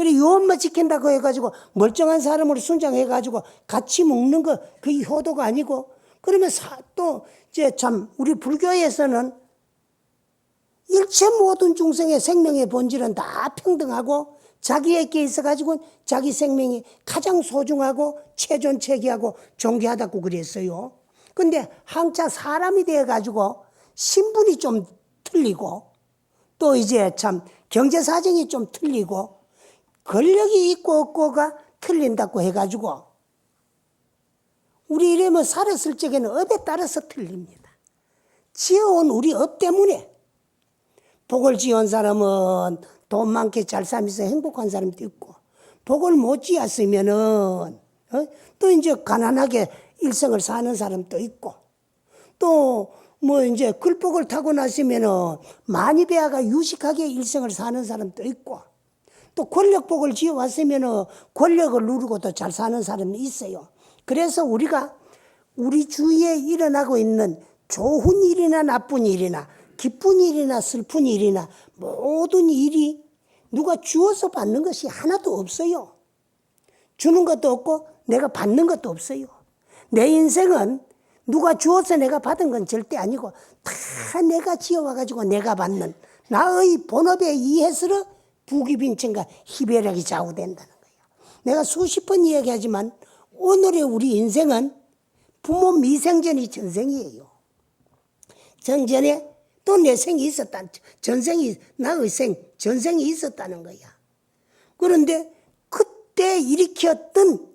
그래 유언만 지킨다고 해가지고 멀쩡한 사람으로 순장해가지고 같이 먹는 거 그게 효도가 아니고 그러면 또 이제 참 우리 불교에서는 일체 모든 중생의 생명의 본질은 다 평등하고 자기에게 있어가지고 자기 생명이 가장 소중하고 최존최기하고 존귀하다고 그랬어요. 근데 한자 사람이 되어가지고 신분이 좀 틀리고 또 이제 참 경제 사정이 좀 틀리고 권력이 있고 없고가 틀린다고 해가지고 우리 이러면 살았을 적에는 업에 따라서 틀립니다. 지어온 우리 업 때문에 복을 지은 사람은 돈 많게 잘 살면서 행복한 사람도 있고 복을 못 지었으면은 또 이제 가난하게 일생을 사는 사람도 있고 또 뭐 이제 글복을 타고 났으면은 많이 배아가 유식하게 일생을 사는 사람도 있고 또 권력복을 지어왔으면은 권력을 누리고도 잘 사는 사람이 있어요. 그래서 우리가 우리 주위에 일어나고 있는 좋은 일이나 나쁜 일이나 기쁜 일이나 슬픈 일이나 모든 일이 누가 주어서 받는 것이 하나도 없어요. 주는 것도 없고 내가 받는 것도 없어요. 내 인생은 누가 주어서 내가 받은 건 절대 아니고 다 내가 지어와가지고 내가 받는 나의 본업에 의해서 부귀빈천과 희배력이 좌우된다는 거예요. 내가 수십 번 이야기하지만 오늘의 우리 인생은 부모 미생전이 전생이에요. 전전에 또 내 생이 있었다. 전생이 나의 전생이 있었다는 거야. 그런데 그때 일으켰던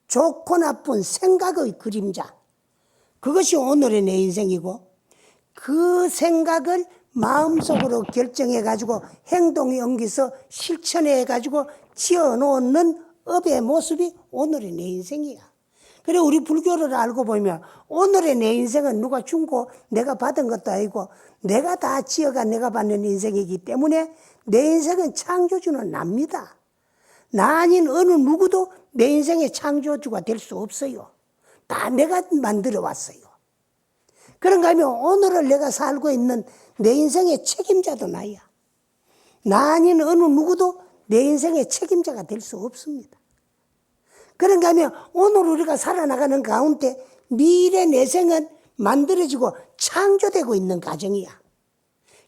좋고 나쁜 생각의 그림자 그것이 오늘의 내 인생이고 그 생각을 마음속으로 결정해가지고 행동에 옮겨서 실천해가지고 지어놓는 업의 모습이 오늘의 내 인생이야. 그래 우리 불교를 알고 보면 오늘의 내 인생은 누가 준 거 내가 받은 것도 아니고 내가 다 지어가 내가 받는 인생이기 때문에 내 인생은 창조주는 납니다. 나 아닌 어느 누구도 내 인생의 창조주가 될 수 없어요. 다 내가 만들어 왔어요. 그런가 하면 오늘을 내가 살고 있는 내 인생의 책임자도 나야. 나 아닌 어느 누구도 내 인생의 책임자가 될 수 없습니다. 그런가 하면 오늘 우리가 살아나가는 가운데 미래 내 생은 만들어지고 창조되고 있는 과정이야.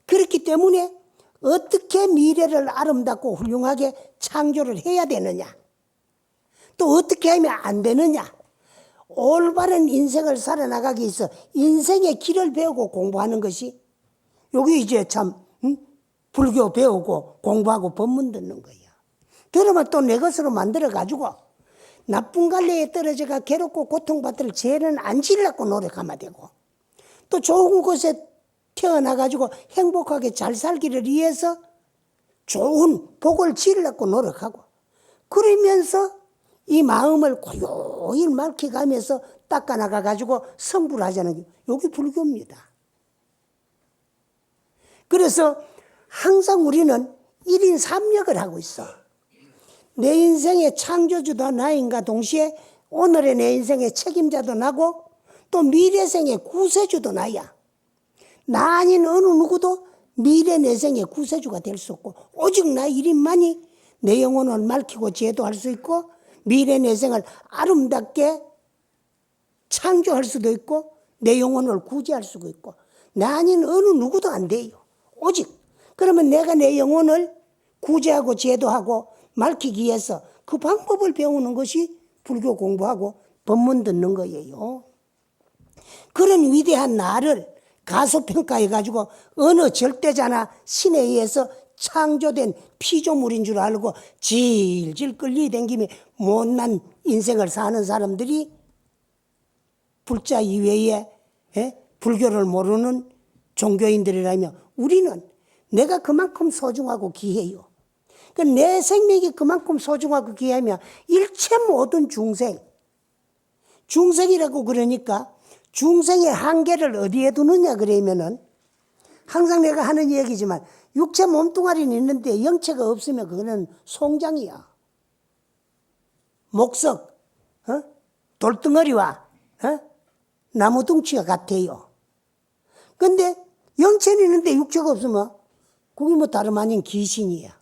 그렇기 때문에 어떻게 미래를 아름답고 훌륭하게 창조를 해야 되느냐. 또 어떻게 하면 안 되느냐. 올바른 인생을 살아나가기 위해서 인생의 길을 배우고 공부하는 것이 여기 이제 참 불교 배우고 공부하고 법문 듣는 거야. 그러면 또 내 것으로 만들어가지고 나쁜 갈래에 떨어져가 괴롭고 고통받을 죄는 안 지으려고 노력하면 되고 또 좋은 곳에 태어나가지고 행복하게 잘 살기를 위해서 좋은 복을 지으려고 노력하고 그러면서 이 마음을 고요히 맑혀가면서 닦아나가가지고 성불하자는 게 여기 불교입니다. 그래서 항상 우리는 1인 3역을 하고 있어. 내 인생의 창조주도 나인가 동시에 오늘의 내 인생의 책임자도 나고 또 미래생의 구세주도 나야. 나 아닌 어느 누구도 미래 내 생의 구세주가 될 수 없고 오직 나 1인만이 내 영혼을 맑히고 제도할 수 있고 미래 내 생을 아름답게 창조할 수도 있고 내 영혼을 구제할 수도 있고 나 아닌 어느 누구도 안 돼요. 오직 그러면 내가 내 영혼을 구제하고 제도하고 맑히기 위해서 그 방법을 배우는 것이 불교 공부하고 법문 듣는 거예요. 그런 위대한 나를 가소평가해가지고 어느 절대자나 신에 의해서 창조된 피조물인 줄 알고 질질 끌리댕기며 못난 인생을 사는 사람들이 불자 이외에 불교를 모르는 종교인들이라면 우리는 내가 그만큼 소중하고 귀해요. 내 생명이 그만큼 소중하고 귀하면 일체 모든 중생이라고 그러니까 중생의 한계를 어디에 두느냐 그러면은 항상 내가 하는 얘기지만 육체 몸뚱아리는 있는데 영체가 없으면 그거는 송장이야. 목석, 돌덩어리와 나무 둥치가 같아요. 근데 영체는 있는데 육체가 없으면 그게 뭐 다름 아닌 귀신이야.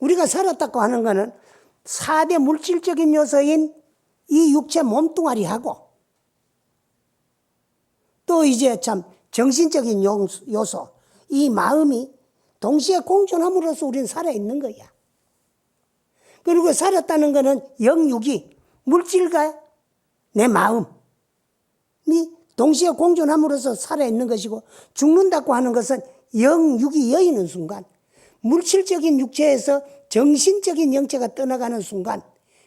우리가 살았다고 하는 거는 4대 물질적인 요소인 이 육체 몸뚱아리하고 또 이제 참 정신적인 요소, 이 마음이 동시에 공존함으로써 우리는 살아있는 거야. 그리고 살았다는 거는 영육이 물질과 내 마음이 동시에 공존함으로써 살아있는 것이고, 죽는다고 하는 것은 영육이 여이는 순간, 물질적인 육체에서 정신적인 영체가 떠나가는 순간,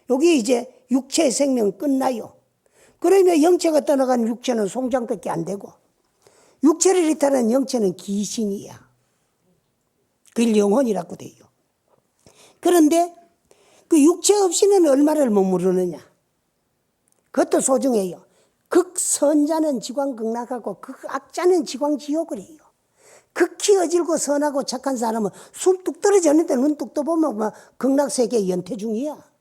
여기 이제 육체의 생명은 끝나요. 그러면 영체가 떠나간 육체는 송장밖에 안 되고, 육체를 이탈한 영체는 귀신이야. 그걸 영혼이라고 돼요. 그런데 그 육체 없이는 얼마를 머무르느냐? 그것도 소중해요. 극선자는 지광극락하고 극악자는 지광지옥을 해요. 극히 어질고 선하고 착한 사람은 숨 뚝 떨어졌는데 눈 뚝 떠보면 막 극락세계 연태 중이야.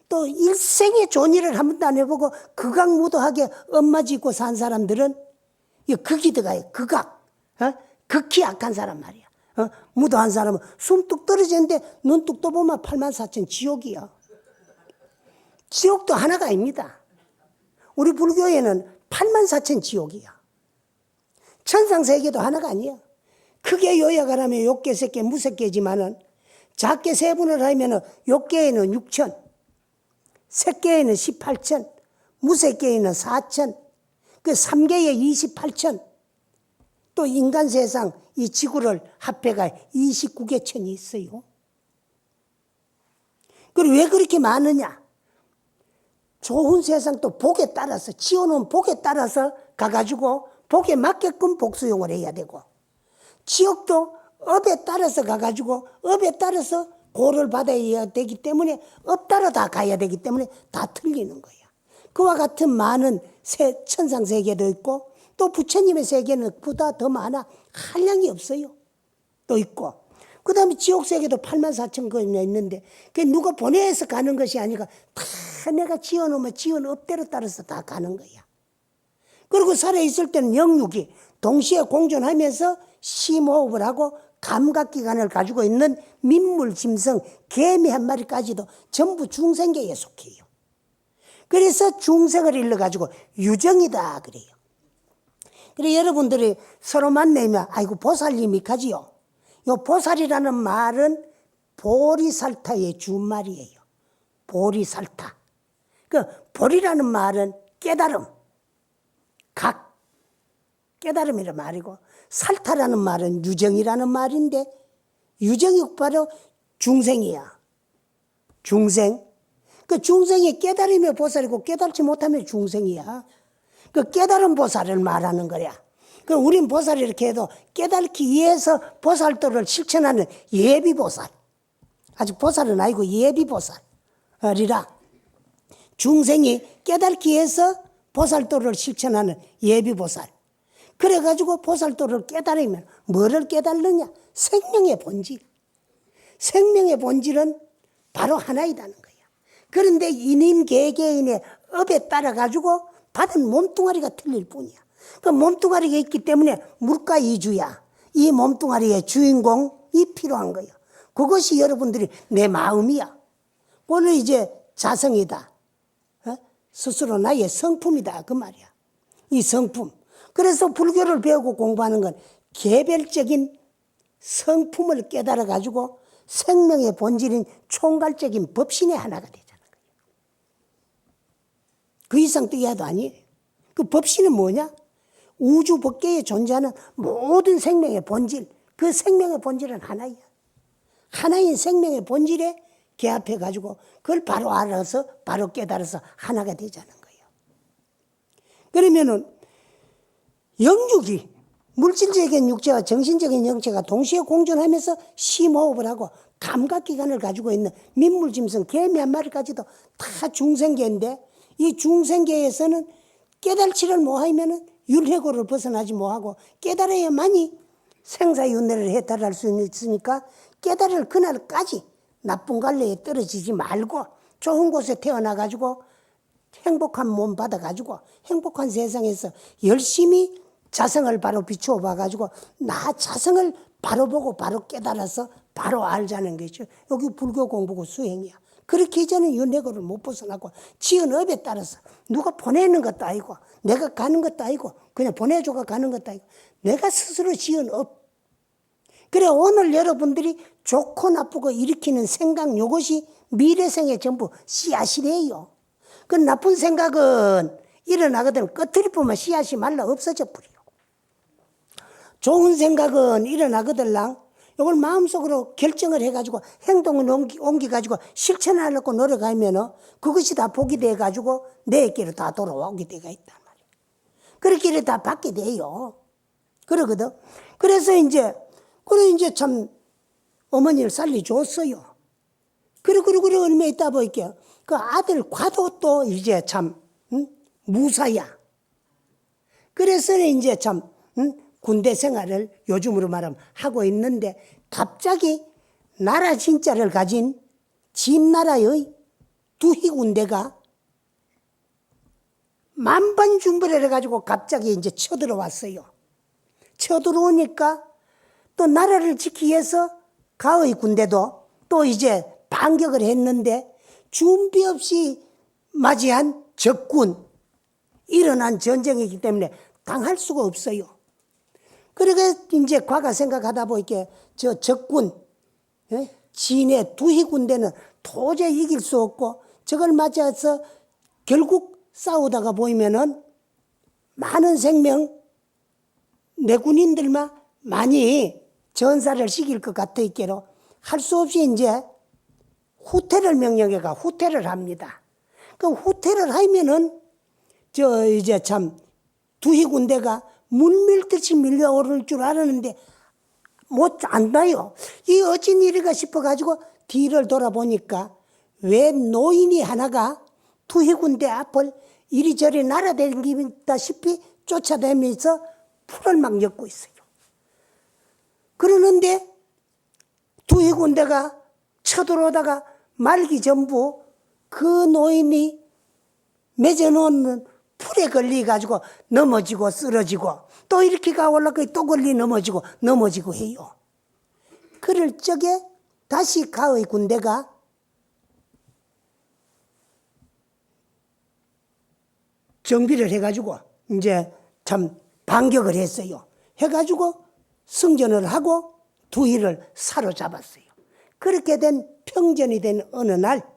또 일생에 좋은 일을 한 번도 안 해보고 극악무도하게 엄마 짓고 산 사람들은 극이 들어가요. 극악. 극히 악한 사람 말이야. 무도한 사람은 숨 뚝 떨어졌는데 눈 뚝 떠보면 84,000 지옥이야. 지옥도 하나가 아닙니다. 우리 불교에는 84,000 지옥이야. 천상세계도 하나가 아니야. 크게 요약을 하면 욕계, 색계, 무색계지만은 작게 세분을 하면 욕계에는 6,000, 색계에는 18,000, 무색계에는 4,000, 그 3계에 28,000, 또 인간 세상 이 지구를 합해가 29개 천이 있어요. 그리고 왜 그렇게 많으냐? 좋은 세상 또 복에 따라서, 지어놓은 복에 따라서 가가지고 복에 맞게끔 복수용을 해야 되고, 지옥도 업에 따라서 가가지고 업에 따라서 고를 받아야 되기 때문에 업 따라 다 가야 되기 때문에 다 틀리는 거야. 그와 같은 많은 천상세계도 있고, 또 부처님의 세계는 그보다 더 많아. 한량이 없어요. 또 있고. 그 다음에 지옥세계도 84,000건이나 있는데, 그게 누가 보내서 가는 것이 아니라 다 내가 지어놓으면 지은 업대로 따라서 다 가는 거야. 그리고 살아있을 때는 영육이 동시에 공존하면서 심호흡을 하고 감각기관을 가지고 있는 민물, 짐승, 개미 한 마리까지도 전부 중생계에 속해요. 그래서 중생을 일러가지고 유정이다 그래요. 그래 여러분들이 서로 만나면 아이고 보살님이 가지요. 요 보살이라는 말은 보리살타의 준말이에요. 보리살타. 그 보리라는 말은 깨달음, 각, 깨달음이란 말이고, 살타라는 말은 유정이라는 말인데, 유정이 바로 중생이야. 중생. 그 중생이 깨달으면 보살이고 깨달지 못하면 중생이야. 그 깨달은 보살을 말하는 거야. 그 우린 보살 이렇게 해도 깨달기 위해서 보살도를 실천하는 예비보살. 아직 보살은 아니고 예비보살이라. 중생이 깨달기 위해서 보살도를 실천하는 예비보살. 그래가지고 보살도를 깨달으면 뭐를 깨달느냐? 생명의 본질. 생명의 본질은 바로 하나이다는 거야. 그런데 인인 개개인의 업에 따라가지고 받은 몸뚱아리가 틀릴 뿐이야. 그 몸뚱아리가 있기 때문에 물가 이주야. 이 몸뚱아리의 주인공이 필요한 거야. 그것이 여러분들이 내 마음이야. 오늘 이제 자성이다. 스스로 나의 성품이다. 그 말이야. 이 성품. 그래서 불교를 배우고 공부하는 건 개별적인 성품을 깨달아가지고 생명의 본질인 총괄적인 법신의 하나가 되잖아. 그 이상 뛰어도 아니에요. 그 법신은 뭐냐? 우주 법계에 존재하는 모든 생명의 본질, 그 생명의 본질은 하나야. 하나인 생명의 본질에 개합해가지고 그걸 바로 알아서 바로 깨달아서 하나가 되자는 거예요. 그러면은 영육이 물질적인 육체와 정신적인 영체가 동시에 공존하면서 심호흡을 하고 감각기관을 가지고 있는 민물, 짐승, 개미 한 마리까지도 다 중생계인데, 이 중생계에서는 깨달지를 못하면은 율회고를 벗어나지 못하고 깨달아야만이 생사윤회를 해탈할 수 있으니까 깨달을 그날까지 나쁜 갈래에 떨어지지 말고 좋은 곳에 태어나가지고 행복한 몸 받아가지고 행복한 세상에서 열심히 자성을 바로 비추어 봐가지고 나 자성을 바로 보고 바로 깨달아서 바로 알자는 거죠. 여기 불교 공부고 수행이야. 그렇게 이제는 윤회고를 못 벗어나고 지은 업에 따라서 누가 보내는 것도 아니고 내가 가는 것도 아니고 그냥 보내줘가 가는 것도 아니고 내가 스스로 지은 업. 그래 오늘 여러분들이 좋고 나쁘고 일으키는 생각 이것이 미래생의 전부 씨앗이래요. 그 나쁜 생각은 일어나거든 끝을 보면 씨앗이 말라 없어져 버려요. 좋은 생각은 일어나거들랑 이걸 마음속으로 결정을 해가지고 행동을 옮겨가지고 실천하려고 노력하면 그것이 다 복이 돼가지고 내게로 다 돌아오게 돼가 있단 말이에요. 그렇게 다 받게 돼요. 그러거든. 그래서 이제 참 어머니를 살려줬어요. 그래 얼마 있다 보니까 그 아들 과도 또 이제 참 무사야. 그래서 이제 참 군대 생활을 요즘으로 말하면 하고 있는데 갑자기 나라 진짜를 가진 진나라의 두희 군대가 만반중벌을 해가지고 갑자기 이제 쳐들어왔어요. 쳐들어오니까 또 나라를 지키기 위해서 가의 군대도 또 이제 반격을 했는데 준비 없이 맞이한 적군, 일어난 전쟁이기 때문에 당할 수가 없어요. 그러게 이제 과거 생각하다 보니까 저 적군, 진의 두희 군대는 도저히 이길 수 없고 저걸 맞아서 결국 싸우다가 보이면은 많은 생명, 내 군인들만 많이 전사를 시킬 것 같아 있게로 할 수 없이 이제 후퇴를 명령해가 후퇴를 합니다. 그 후퇴를 하면은 이제 참 두희 군대가 물밀듯이 밀려오를 줄 알았는데 못 안다요. 이 어찌 일인가 싶어가지고 뒤를 돌아보니까 왜 노인이 하나가 두희 군대 앞을 이리저리 날아다니다시피 쫓아다니면서 풀을 막 엮고 있어요. 그러는데 두희 군대가 쳐들어오다가 말기 전부 그 노인이 맺어놓은 풀에 걸려가지고 넘어지고 쓰러지고 또 이렇게 가 올라가 또 걸리 넘어지고 해요. 그럴 적에 다시 가의 군대가 정비를 해가지고 이제 참 반격을 했어요. 해가지고 승전을 하고 두희를 사로잡았어요. 그렇게 된 평전이 된 어느 날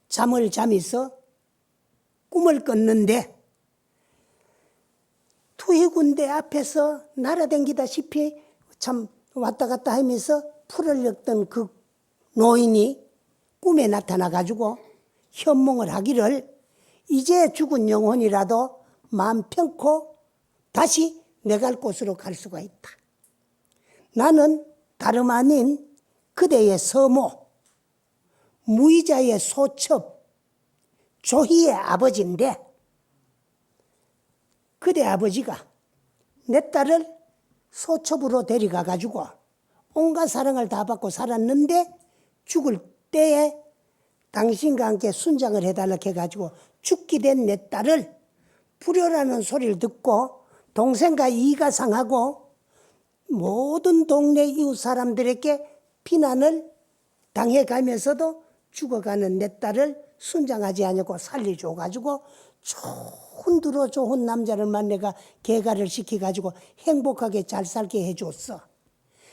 잠을 잠에서 꿈을 꿨는데 두희 군대 앞에서 날아다니다시피 참 왔다 갔다 하면서 풀을 엮던 그 노인이 꿈에 나타나가지고 현몽을 하기를 이제 죽은 영혼이라도 마음 편코 다시 내갈 곳으로 갈 수가 있다. 나는 다름 아닌 그대의 서모, 무의자의 소첩, 조희의 아버지인데 그대 아버지가 내 딸을 소첩으로 데려가가지고 온갖 사랑을 다 받고 살았는데 죽을 때에 당신과 함께 순장을 해달라고 해가지고 죽게 된 내 딸을 불효라는 소리를 듣고 동생과 이가 상하고 모든 동네 이웃 사람들에게 비난을 당해가면서도 죽어가는 내 딸을 순장하지 않고 살려줘가지고 좋은 남자를 만나가 개가를 시켜가지고 행복하게 잘 살게 해줬어.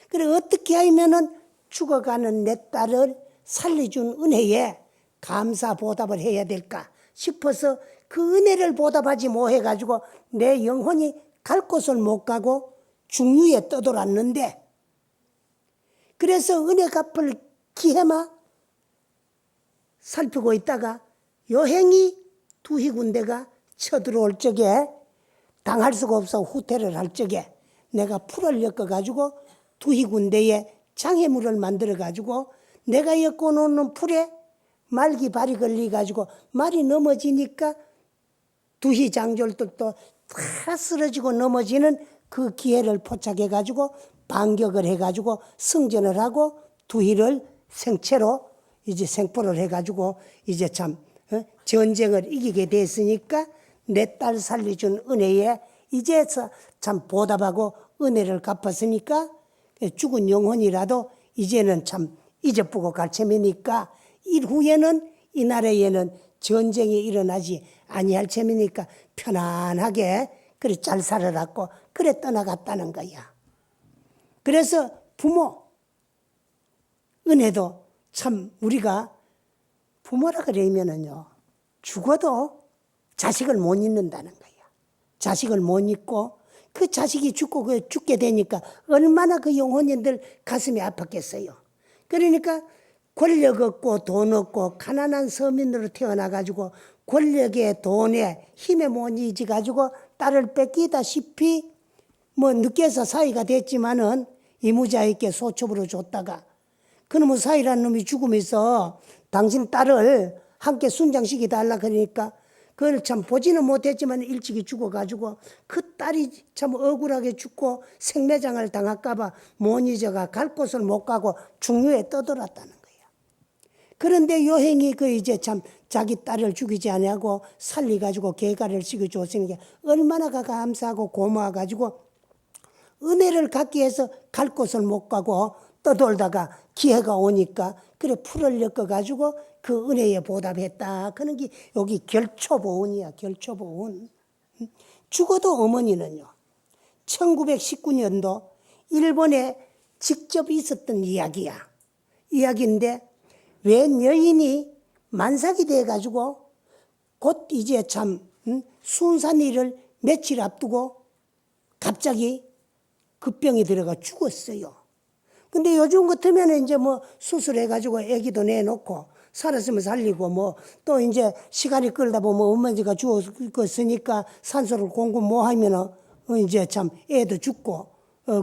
그래 어떻게 하면은 죽어가는 내 딸을 살려준 은혜에 감사 보답을 해야 될까 싶어서 그 은혜를 보답하지 못해가지고 내 영혼이 갈 곳을 못 가고 중류에 떠돌았는데 그래서 은혜 갚을 기회만 살피고 있다가 여행이 두희 군대가 쳐들어올 적에 당할 수가 없어 후퇴를 할 적에 내가 풀을 엮어가지고 두희 군대에 장애물을 만들어가지고 내가 엮어놓는 풀에 말기 발이 걸려가지고 말이 넘어지니까 두희 장졸들도 다 쓰러지고 넘어지는 그 기회를 포착해가지고 반격을 해가지고 승전을 하고 두희를 생체로 이제 생포를 해가지고 이제 참 전쟁을 이기게 됐으니까 내 딸 살려준 은혜에 이제서 참 보답하고 은혜를 갚았으니까 죽은 영혼이라도 이제는 참 잊어보고 갈 참이니까 이후에는 이 나라에는 전쟁이 일어나지 아니할 참이니까 편안하게 그래 잘 살아랐고 그래 떠나갔다는 거야. 그래서 부모 은혜도 참 우리가 부모라 그러면은요 죽어도 자식을 못 잊는다는 거야. 자식을 못 잊고 그 자식이 죽고 그 죽게 되니까 얼마나 그 영혼인들 가슴이 아팠겠어요. 그러니까 권력 없고 돈 없고 가난한 서민으로 태어나가지고 권력에 돈에 힘에 못 잊어가지고 딸을 뺏기다시피 뭐 늦게서 사위가 됐지만은 이무자에게 소첩으로 줬다가 그놈의 사위라는 놈이 죽으면서 당신 딸을 함께 순장시키다 하려 그러니까 그걸 참 보지는 못했지만 일찍이 죽어가지고 그 딸이 참 억울하게 죽고 생매장을 당할까봐 못 잊어가 갈 곳을 못 가고 중류에 떠돌았다는 거야. 그런데 여행이 그 이제 참 자기 딸을 죽이지 아니하고 살리가지고 개가를 시켜줬으니까 얼마나 감사하고 고마워가지고 은혜를 갖기 위해서 갈 곳을 못 가고 떠돌다가 기회가 오니까 그래 풀을 엮어가지고 그 은혜에 보답했다. 그런 게 여기 결초보은이야. 결초보은. 죽어도 어머니는요. 1919년도 일본에 직접 있었던 이야기야. 이야기인데 웬 여인이 만삭이 돼가지고 곧 이제 참 순산일을 며칠 앞두고 갑자기 급병이 들어가 죽었어요. 근데 요즘 같으면 이제 뭐 수술해가지고 애기도 내놓고 살았으면 살리고 뭐 또 이제 시간이 끌다 보면 엄마가 죽었으니까 산소를 공급 뭐 하면은 이제 참 애도 죽고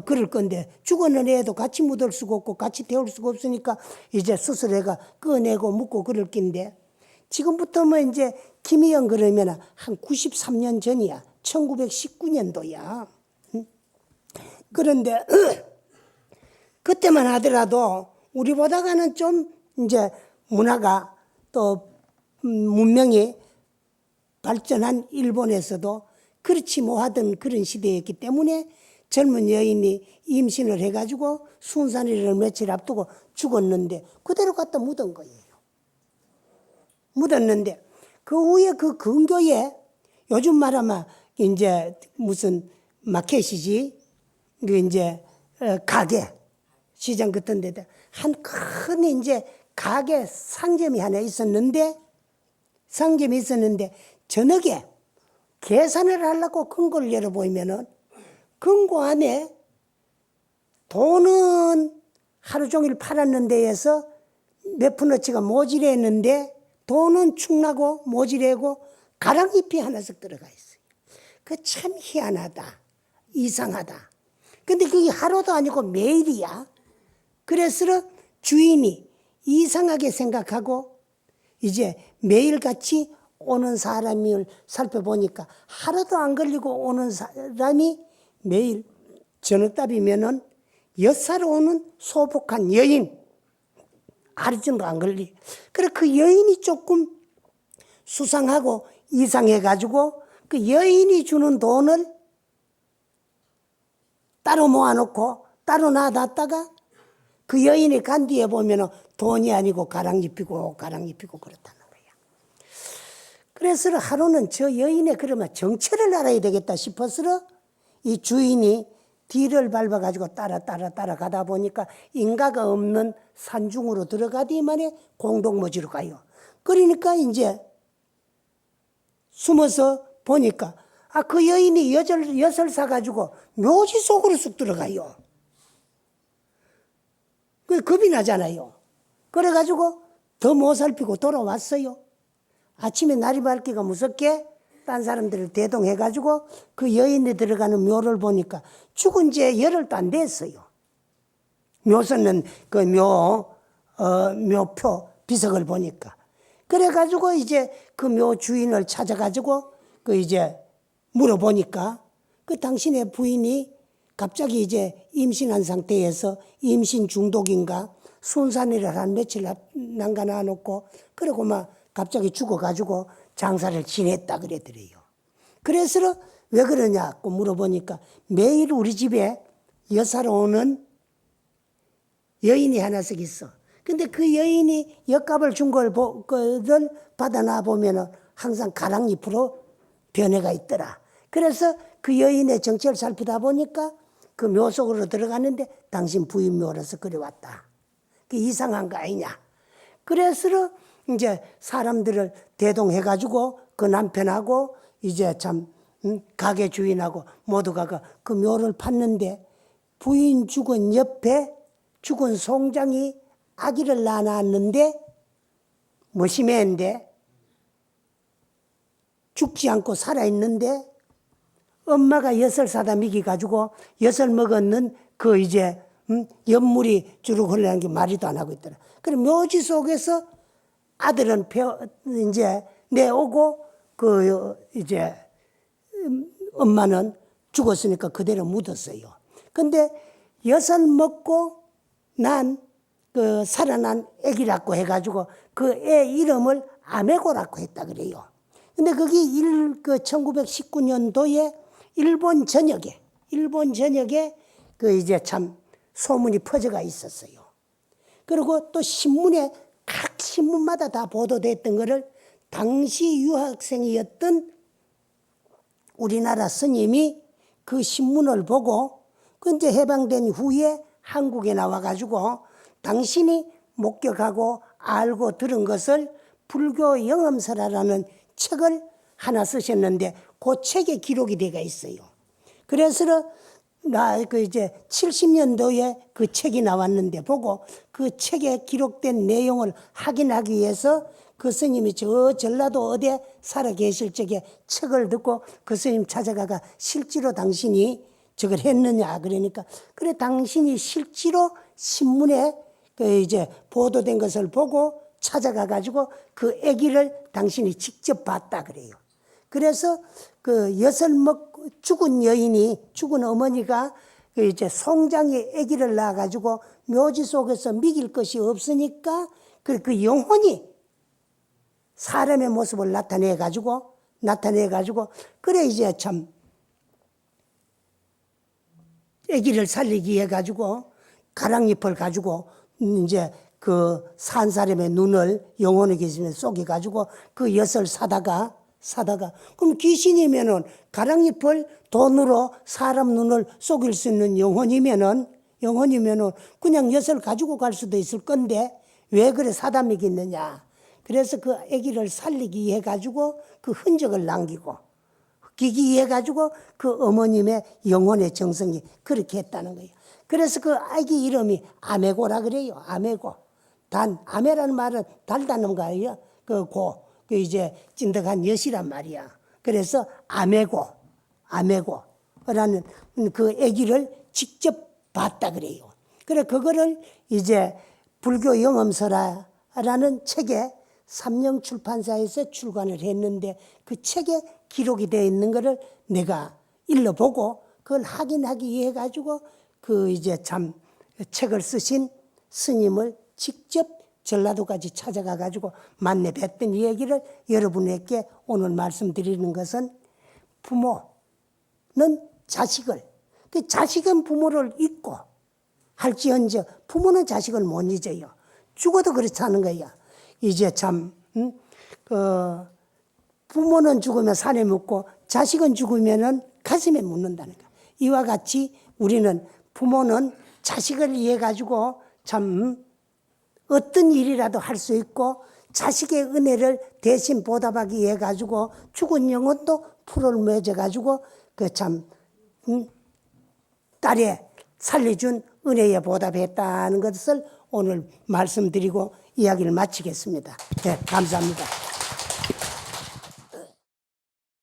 그럴 건데 죽었는 애도 같이 묻을 수가 없고 같이 태울 수가 없으니까 이제 수술해가 꺼내고 묻고 그럴 낀데 지금부터는 이제 김희영 그러면 한 93년 전이야. 1919년도야. 그런데 그때만 하더라도 우리보다가는 좀 이제 문화가 또 문명이 발전한 일본에서도 그렇지 못하던 그런 시대였기 때문에 젊은 여인이 임신을 해가지고 순산일을 며칠 앞두고 죽었는데 그대로 갖다 묻은 거예요. 묻었는데 그 후에 그 근교에 요즘 말하면 이제 무슨 마켓이지 그 이제 가게 시장 같은 데다 한 큰 이제 가게 상점이 하나 있었는데 저녁에 계산을 하려고 금고를 열어보면은 금고 안에 돈은 하루 종일 팔았는 데에서 몇 푼어치가 모자랐는데 돈은 축나고 모자라고 가랑잎이 하나씩 들어가 있어요. 그 참 희한하다. 이상하다. 근데 그게 하루도 아니고 매일이야. 그래서 주인이 이상하게 생각하고 이제 매일같이 오는 사람을 살펴보니까 하루도 안 걸리고 오는 사람이 매일 저녁답이면은 6살 오는 소복한 여인. 하루 정도 안 걸리. 그래 그 여인이 조금 수상하고 이상해가지고 그 여인이 주는 돈을 따로 모아놓고 따로 놔뒀다가 그 여인이 간 뒤에 보면은 돈이 아니고 가랑잎이고 그렇다는 거야. 그래서 하루는 저 여인의 그러면 정체를 알아야 되겠다 싶어서 이 주인이 뒤를 밟아가지고 따라 가다 보니까 인가가 없는 산중으로 들어가디만에 공동묘지로 가요. 그러니까 이제 숨어서 보니까 그 여인이 엿을 사가지고 묘지 속으로 쑥 들어가요. 그 겁이 나잖아요. 그래가지고 더 못 살피고 돌아왔어요. 아침에 날이 밝기가 무섭게 딴 사람들을 대동해가지고 그 여인이 들어가는 묘를 보니까 죽은 지 열흘도 안 됐어요. 묘 썼는 그 묘표 비석을 보니까. 그래가지고 이제 그 묘 주인을 찾아가지고 그 이제 물어보니까 그 당신의 부인이 갑자기 이제 임신한 상태에서 임신 중독인가 순산일을 한 며칠 난가 놔놓고 그러고 막 갑자기 죽어가지고 장사를 지냈다 그러더래요. 그래서 왜 그러냐고 물어보니까 매일 우리 집에 여사로 오는 여인이 하나씩 있어. 근데 그 여인이 엿값을 준 걸 받아나 보면은 항상 가랑잎으로 변해가 있더라. 그래서 그 여인의 정체를 살피다 보니까 그 묘 속으로 들어갔는데 당신 부인 묘라서 그래 왔다. 그 이상한 거 아니냐. 그래서 이제 사람들을 대동해가지고 그 남편하고 이제 참 가게 주인하고 모두가 그 묘를 팠는데 부인 죽은 옆에 죽은 송장이 아기를 낳았는데 머시매인데 죽지 않고 살아있는데 엄마가 엿을 사다 먹여가지고 엿을 먹었는 그 이제 연물이 주로 흘러가는 게 말이도 안 하고 있더라. 그럼 묘지 속에서 아들은 이제 내오고 그 이제 엄마는 죽었으니까 그대로 묻었어요. 근데 엿을 먹고 난 그 살아난 애기라고 해가지고 그 애 이름을 아메고라고 했다 그래요. 근데 그게 1919년도에 일본 전역에 그 이제 참 소문이 퍼져가 있었어요. 그리고 또 신문에 각 신문마다 다 보도됐던 거를 당시 유학생이었던 우리나라 스님이 그 신문을 보고 그 이제 해방된 후에 한국에 나와가지고 당신이 목격하고 알고 들은 것을 불교 영험서라는 책을 하나 쓰셨는데 그 책에 기록이 되어 있어요. 그래서 그 이제 70년도에 그 책이 나왔는데 보고 그 책에 기록된 내용을 확인하기 위해서 그 스님이 저 전라도 어디에 살아 계실 적에 책을 듣고 그 스님 찾아가가 실제로 당신이 저걸 했느냐 그러니까 그래 당신이 실제로 신문에 그 이제 보도된 것을 보고 찾아가 가지고 그 아기를 당신이 직접 봤다 그래요. 그래서 그 엿을 먹고 죽은 여인이 죽은 어머니가 그 이제 송장에 아기를 낳아 가지고 묘지 속에서 먹일 것이 없으니까 그 영혼이 사람의 모습을 나타내 가지고 그래 이제 참 아기를 살리기 위해 가지고 가랑잎을 가지고 이제 그 산 사람의 눈을 영혼의 귀신에 쏘게 가지고 그 엿을 사다가 그럼 귀신이면은 가랑잎을 돈으로 사람 눈을 속일 수 있는 영혼이면은 그냥 엿을 가지고 갈 수도 있을 건데 왜 그래 사다 먹이느냐. 그래서 그 아기를 살리기 위해 가지고 그 흔적을 남기고 기기 위해 가지고 그 어머님의 영혼의 정성이 그렇게 했다는 거예요. 그래서 그 아기 이름이 아메고라 그래요. 아메고. 아메라는 말은 달다는 거예요. 그 이제 찐득한 엿이란 말이야. 그래서 아메고라는 그 아기를 직접 봤다 그래요. 그래 그거를 이제 불교 영험서라는 책에 삼령출판사에서 출간을 했는데 그 책에 기록이 되어 있는 거를 내가 읽어보고 그걸 확인하기 위해 가지고 그 이제 참 책을 쓰신 스님을 직접 전라도까지 찾아가 가지고 만나 뵀던 이 얘기를 여러분에게 오늘 말씀드리는 것은 부모는 자식은 부모를 잊고 할지언정 부모는 자식을 못 잊어요. 죽어도 그렇다는 거야. 이제 참 부모는 죽으면 산에 묻고 자식은 죽으면은 가슴에 묻는다는 거야. 이와 같이 우리는 부모는 자식을 위해 가지고 참 어떤 일이라도 할 수 있고 자식의 은혜를 대신 보답하기 위해 가지고 죽은 영혼도 풀을 맺어 가지고 그 참 딸의 살려준 은혜에 보답했다는 것을 오늘 말씀드리고 이야기를 마치겠습니다. 네, 감사합니다.